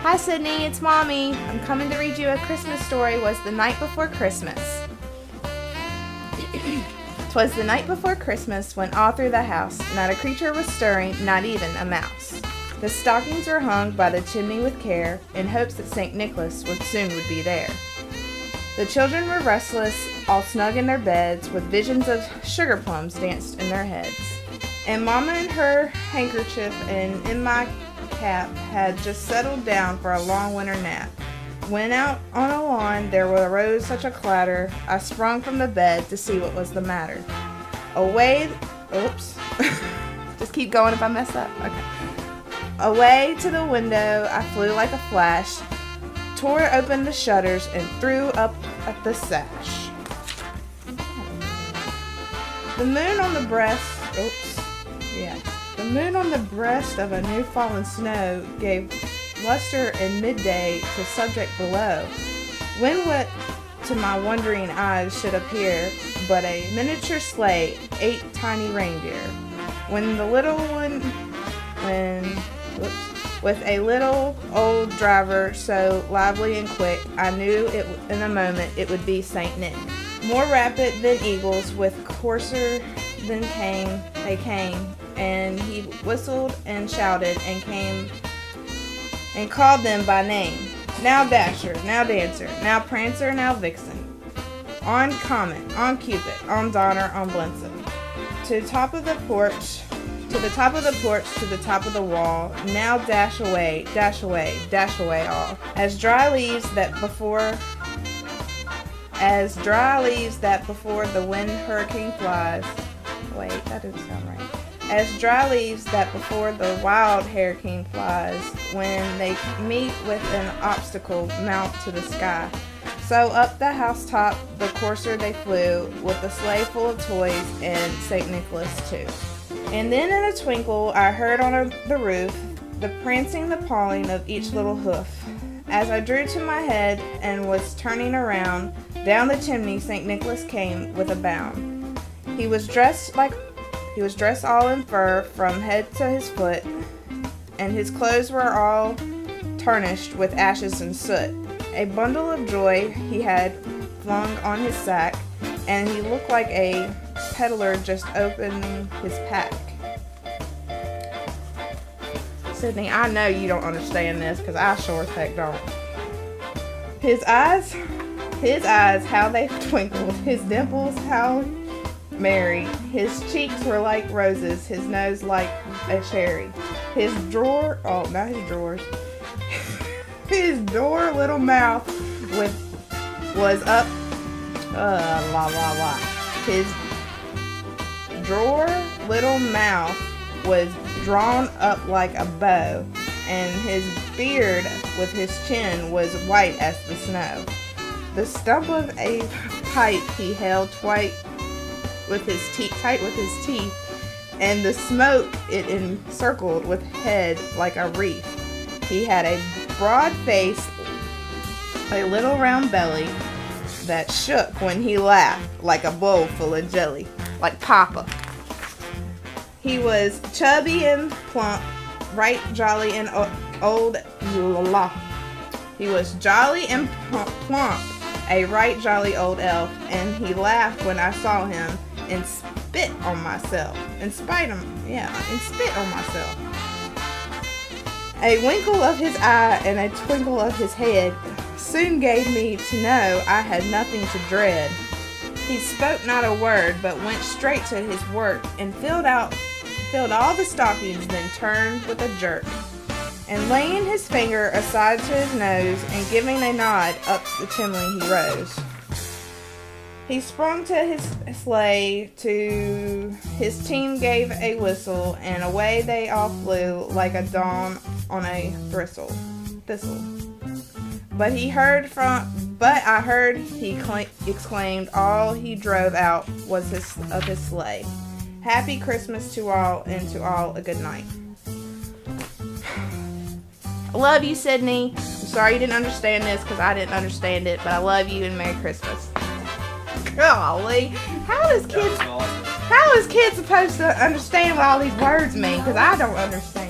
Hi Sydney, it's Mommy. I'm coming to read you a Christmas story. Was the night before Christmas. 'Twas the night before Christmas when all through the house not a creature was stirring, not even a mouse. The stockings were hung by the chimney with care, in hopes that St. Nicholas soon would be there. The children were restless, all snug in their beds, with visions of sugar plums danced in their heads. And Mama in her handkerchief and in my cap had just settled down for a long winter nap. When out on a lawn there arose such a clatter, I sprung from the bed to see what was the matter. Just keep going if I mess up. Okay. Away to the window I flew like a flash, tore open the shutters and threw up at the sash. The moon on the breast of a new fallen snow gave luster in midday to subject below, when what to my wondering eyes should appear but a miniature sleigh, 8 tiny reindeer. With a little old driver so lively and quick, I knew it in a moment it would be Saint Nick. More rapid than eagles, with coarser than they came, and he whistled and shouted and came and called them by name. Now Dasher, now Dancer, now Prancer, now Vixen. On Comet, on Cupid, on Donner, on Blitzen. To the top of the porch, to the top of the wall. Now dash away, all. As dry leaves that before the wind hurricane flies. Wait, that doesn't sound right. As dry leaves that before the wild hurricane flies, when they meet with an obstacle, mount to the sky. So up the housetop the courser they flew, with a sleigh full of toys and St. Nicholas too. And then in a twinkle I heard on the roof the prancing, the pawing of each little hoof. As I drew to my head and was turning around, down the chimney St. Nicholas came with a bound. He was dressed all in fur from head to his foot, and his clothes were all tarnished with ashes and soot. A bundle of joy he had flung on his sack, and he looked like a peddler just opening his pack. Sydney, I know you don't understand this, because I sure as heck don't. His eyes, how they twinkled, his dimples, how merry. His cheeks were like roses, his nose like a cherry. His door little mouth was up, His drawer little mouth was drawn up like a bow, and his beard with his chin was white as the snow. The stump of a pipe he held tight with his teeth, and the smoke it encircled with head like a wreath. He had a broad face, a little round belly that shook when he laughed like a bowl full of jelly, like Papa. He was chubby and plump, right jolly and old. He was jolly and plump, a right jolly old elf, and he laughed when I saw him, and spit on myself. A winkle of his eye and a twinkle of his head soon gave me to know I had nothing to dread. He spoke not a word, but went straight to his work, and filled all the stockings, then turned with a jerk, and laying his finger aside to his nose, and giving a nod, up the chimney he rose. He sprung to his sleigh, to his team gave a whistle, and away they all flew like a dawn on a thistle. But I heard he exclaimed, all he drove out was his sleigh. Happy Christmas to all, and to all a good night. I love you, Sydney. I'm sorry you didn't understand this, because I didn't understand it, but I love you and Merry Christmas. Golly, how is kids supposed to understand what all these words mean? Because I don't understand.